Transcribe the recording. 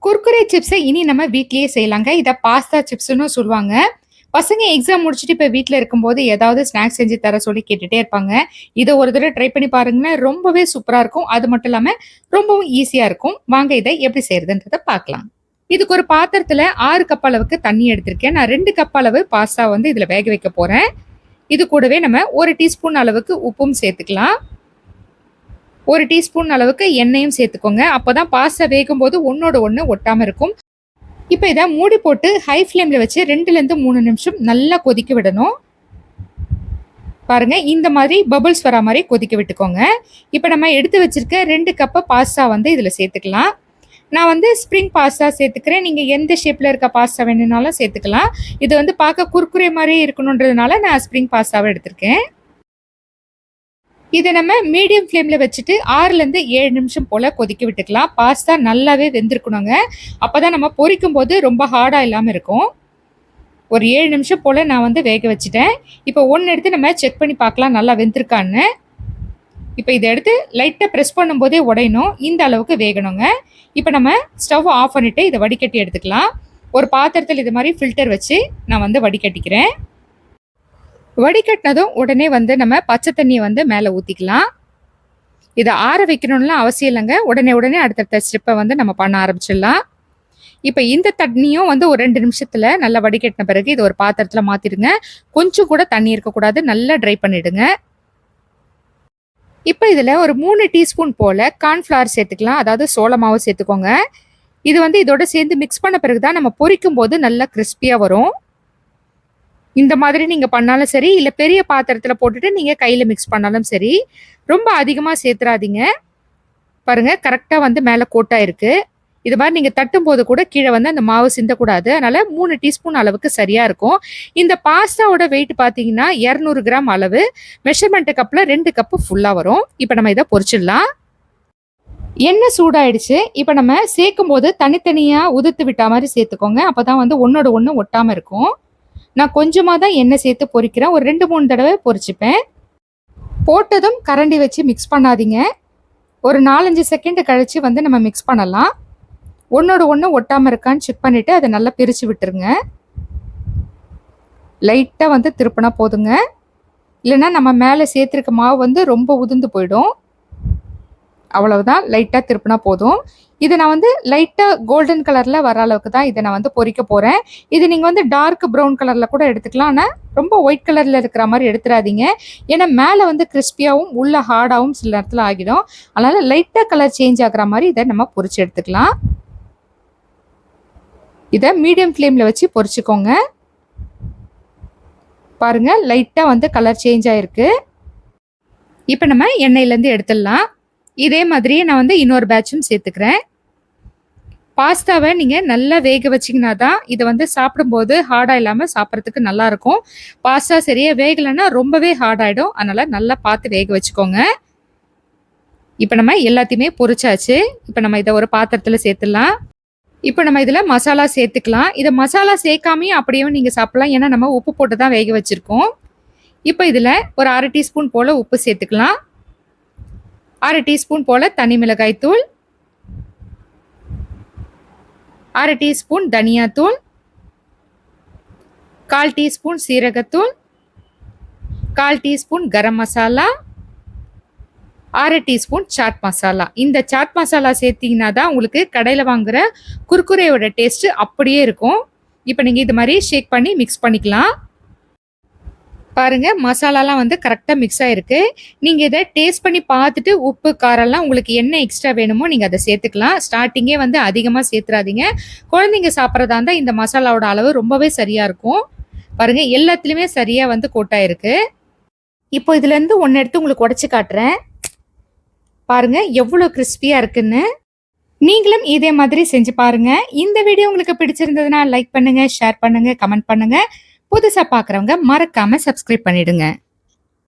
குர்குரே சிப்ஸை இனி நம்ம வீட்லயே செய்யலாங்க. இத பாஸ்தா சிப்ஸ்ன்னு சொல்லுவாங்க. பசங்க எக்ஸாம் முடிச்சுட்டு இப்ப வீட்ல இருக்கும்போது ஏதாவது ஸ்நாக்ஸ் செஞ்சு தர சொல்லி கேட்டுட்டே இருப்பாங்க. இத ஒரு தடவ ட்ரை பண்ணி பாருங்களேன். ரொம்பவே சூப்பரா இருக்கும். அது மட்டும் இல்லாம ரொம்பவும் ஈஸியா இருக்கும். வாங்க இத எப்படி செய்றதுன்றத பார்க்கலாம். இதுக்கு ஒரு பாத்திரத்துல 6 கப் அளவுக்கு தண்ணி எடுத்திருக்கேன். நான் 2 கப் அளவு பாஸ்தா வந்து இதுல வேக வைக்க போறேன். இது கூடவே நம்ம 1 டீஸ்பூன் அளவுக்கு உப்பும் சேர்த்துக்கலாம். 1 டீஸ்பூன் அளவுக்கு எண்ணெயும் சேர்த்துக்கோங்க. அப்பதான் பாஸ்தா வேகும்போது ஒண்ணோட ஒண்ணு ஒட்டாம இருக்கும். இப்ப இத மூடி போட்டு ஹை ஃப்ளேம்ல வச்சு 2ல இருந்து 3 நிமிஷம் நல்லா கொதிக்க விடணும். பாருங்க இந்த மாதிரி பபிள்ஸ் வரா மாதிரி கொதிக்க விட்டுக்கோங்க. இப்ப நம்ம எடுத்து வச்சிருக்க 2 கப் பாஸ்தா வந்து இதுல சேர்த்துக்கலாம். நான் வந்து ஸ்ப்ரிங் பாஸ்தா சேர்த்துக்கிறேன். நீங்க எந்த ஷேப்ல இருக்க பாஸ்தா வேணும்னாலும் சேர்த்துக்கலாம். இது வந்து பார்க்க குர்குரே மாதிரி இருக்கணும்ன்றதுனால நான் ஸ்ப்ரிங் பாஸ்தாவை எடுத்திருக்கேன். இதை நம்ம மீடியம் ஃப்ளேமில் வச்சுட்டு 6லேருந்து 7 நிமிஷம் போல் கொதிக்க விட்டுக்கலாம். பாஸ்தா நல்லாவே வெந்திருக்கணுங்க. அப்போ தான் நம்ம பொரிக்கும் போது ரொம்ப ஹார்டாக இல்லாமல் இருக்கும். ஒரு 7 நிமிஷம் போல் நான் வந்து வேக வச்சுட்டேன். இப்போ ஒன்று எடுத்து நம்ம செக் பண்ணி பார்க்கலாம் நல்லா வெந்திருக்கான்னு. இப்போ இதை எடுத்து லைட்டாக ப்ரெஸ் பண்ணும்போதே உடையணும். இந்த அளவுக்கு வேகணுங்க. இப்போ நம்ம ஸ்டவ் ஆஃப் பண்ணிவிட்டு இதை வடிகட்டி எடுத்துக்கலாம். ஒரு பாத்திரத்தில் இது மாதிரி ஃபில்டர் வச்சு நான் வந்து வடிகட்டிக்கிறேன். வடிகட்டினதும் உடனே வந்து நம்ம பச்சை தண்ணியை வந்து மேலே ஊற்றிக்கலாம். இதை ஆற வைக்கணும்லாம் அவசியம் இல்லைங்க. உடனே அடுத்தடுத்த ஸ்டெப்பை வந்து நம்ம பண்ண ஆரம்பிச்சிடலாம். இப்போ இந்த தண்ணியும் வந்து ஒரு 2 நிமிஷத்தில் நல்லா வடிகட்டின பிறகு இது ஒரு பாத்திரத்தில் மாற்றிடுங்க. கொஞ்சம் கூட தண்ணி இருக்கக்கூடாது. நல்லா ட்ரை பண்ணிவிடுங்க. இப்போ இதில் ஒரு 3 டீஸ்பூன் போல் கார்ன்ஃப்ளவர் சேர்த்துக்கலாம். அதாவது சோள மாவு சேர்த்துக்கோங்க. இது வந்து இதோட சேர்ந்து மிக்ஸ் பண்ண பிறகு தான் நம்ம பொரிக்கும் போது நல்லா கிறிஸ்பியாக வரும். இந்த மாதிரி நீங்கள் பண்ணாலும் சரி, இல்லை பெரிய பாத்திரத்தில் போட்டுட்டு நீங்கள் கையில் மிக்ஸ் பண்ணாலும் சரி. ரொம்ப அதிகமாக சேர்த்துறாதீங்க. பாருங்கள் கரெக்டாக வந்து மேலே கோட்டாக இருக்குது. இது மாதிரி நீங்கள் தட்டும்போது கூட கீழே வந்து அந்த மாவு சிந்தக்கூடாது. அதனால் 3 டீஸ்பூன் அளவுக்கு சரியாக இருக்கும். இந்த பாஸ்தாவோட வெயிட் பார்த்தீங்கன்னா 200 கிராம் அளவு. மெஷர்மெண்ட் கப்பில் 2 கப்பு ஃபுல்லாக வரும். இப்போ நம்ம இதை பொரிச்சிடலாம். எண்ணெய் சூடாயிடுச்சு. இப்போ நம்ம சேர்க்கும் போது தனித்தனியாக உதிர்த்து விட்டா மாதிரி சேர்த்துக்கோங்க. அப்போ தான் வந்து ஒன்றோட ஒன்று ஒட்டாமல் இருக்கும். நான் கொஞ்சமாக தான் எண்ணெய் சேர்த்து பொரிக்கிறேன். ஒரு 2-3 தடவை பொரிச்சுப்பேன். போட்டதும் கரண்டி வச்சு மிக்ஸ் பண்ணாதீங்க. ஒரு 4-5 செகண்ட் கழித்து வந்து நம்ம மிக்ஸ் பண்ணலாம். ஒன்றோட ஒன்று ஒட்டாமல் இருக்கான்னு செக் பண்ணிவிட்டு அதை நல்லா பிரித்து விட்டுருங்க. லைட்டாக வந்து திருப்பினா போதுங்க. இல்லைன்னா நம்ம மேலே சேர்த்துருக்க மாவு வந்து ரொம்ப உதிர்ந்து போயிடும். அவ்வளவுதான், லைட்டாக திருப்பினா போதும். இதை நான் வந்து லைட்டாக கோல்டன் கலரில் வர அளவுக்கு தான் இதை நான் வந்து பொரிக்க போகிறேன். இது நீங்கள் வந்து டார்க் ப்ரௌன் கலரில் கூட எடுத்துக்கலாம். ஆனால் ரொம்ப ஒயிட் கலரில் இருக்கிற மாதிரி எடுத்துடாதீங்க. ஏன்னா மேலே வந்து கிறிஸ்பியாகவும் உள்ள ஹார்டாகவும் சில நேரத்தில் ஆகிடும். அதனால் லைட்டாக கலர் சேஞ்ச் ஆகிற மாதிரி இதை நம்ம பொரிச்சு எடுத்துக்கலாம். இதை மீடியம் ஃப்ளேமில் வச்சு பொரிச்சுக்கோங்க. பாருங்கள் லைட்டாக வந்து கலர் சேஞ்ச் ஆகிருக்கு. இப்போ நம்ம எண்ணெயிலேருந்து எடுத்துடலாம். இதே மாதிரியே நான் வந்து இன்னொரு பேட்சும் சேர்த்துக்கிறேன். பாஸ்தாவை நீங்கள் நல்லா வேக வச்சிங்கன்னா தான் இதை வந்து சாப்பிடும்போது ஹார்டாக இல்லாமல் சாப்பிட்றதுக்கு நல்லாயிருக்கும். பாஸ்தா சரியாக வேகலைன்னா ரொம்பவே ஹார்டாகிடும். அதனால் நல்லா பார்த்து வேக வச்சுக்கோங்க. இப்போ நம்ம எல்லாத்தையுமே பொரிச்சாச்சு. இப்போ நம்ம இதை ஒரு பாத்திரத்தில் சேர்த்துடலாம். இப்போ நம்ம இதில் மசாலா சேர்த்துக்கலாம். இதை மசாலா சேர்க்காமையும் அப்படியே நீங்கள் சாப்பிட்லாம். ஏன்னா நம்ம உப்பு போட்டு தான் வேக வச்சுருக்கோம். இப்போ இதில் ஒரு 1/2 டீஸ்பூன் போல் உப்பு சேர்த்துக்கலாம். 1/2 டீஸ்பூன் போல் தனி மிளகாய் தூள், 1/2 டீஸ்பூன் தனியாத்தூள், 1/4 டீஸ்பூன் சீரகத்தூள், 1/4 teaspoon garam masala, 1/2 teaspoon chat masala. இந்த சாட் மசாலா சேர்த்திங்கன்னா தான் உங்களுக்கு கடையில் வாங்குகிற குர்குரேயோட டேஸ்ட்டு அப்படியே இருக்கும். இப்போ நீங்கள் இது மாதிரி ஷேக் பண்ணி மிக்ஸ் பண்ணிக்கலாம். பாருங்கள் மசாலாலாம் வந்து கரெக்டாக மிக்ஸ் ஆகிருக்கு. நீங்கள் இதை டேஸ்ட் பண்ணி பார்த்துட்டு உப்பு காரம்லாம் உங்களுக்கு என்ன எக்ஸ்ட்ரா வேணுமோ நீங்கள் அதை சேர்த்துக்கலாம். ஸ்டார்டிங்கே வந்து அதிகமாக சேர்த்துறாதீங்க. குழந்தைங்க சாப்பிட்றதா இருந்தால் இந்த மசாலாவோட அளவு ரொம்பவே சரியாக இருக்கும். பாருங்கள் எல்லாத்துலேயுமே சரியாக வந்து கோட்டாயிருக்கு. இப்போ இதுலேருந்து ஒன்று எடுத்து உங்களுக்கு உடச்சி காட்டுறேன். பாருங்கள் எவ்வளோ கிறிஸ்பியாக இருக்குன்னு. நீங்களும் இதே மாதிரி செஞ்சு பாருங்கள். இந்த வீடியோ உங்களுக்கு பிடிச்சிருந்ததுன்னா லைக் பண்ணுங்கள், ஷேர் பண்ணுங்கள், கமெண்ட் பண்ணுங்கள். புதுசாக பார்க்குறவங்க மறக்காமல் சப்ஸ்கிரைப் பண்ணிடுங்க.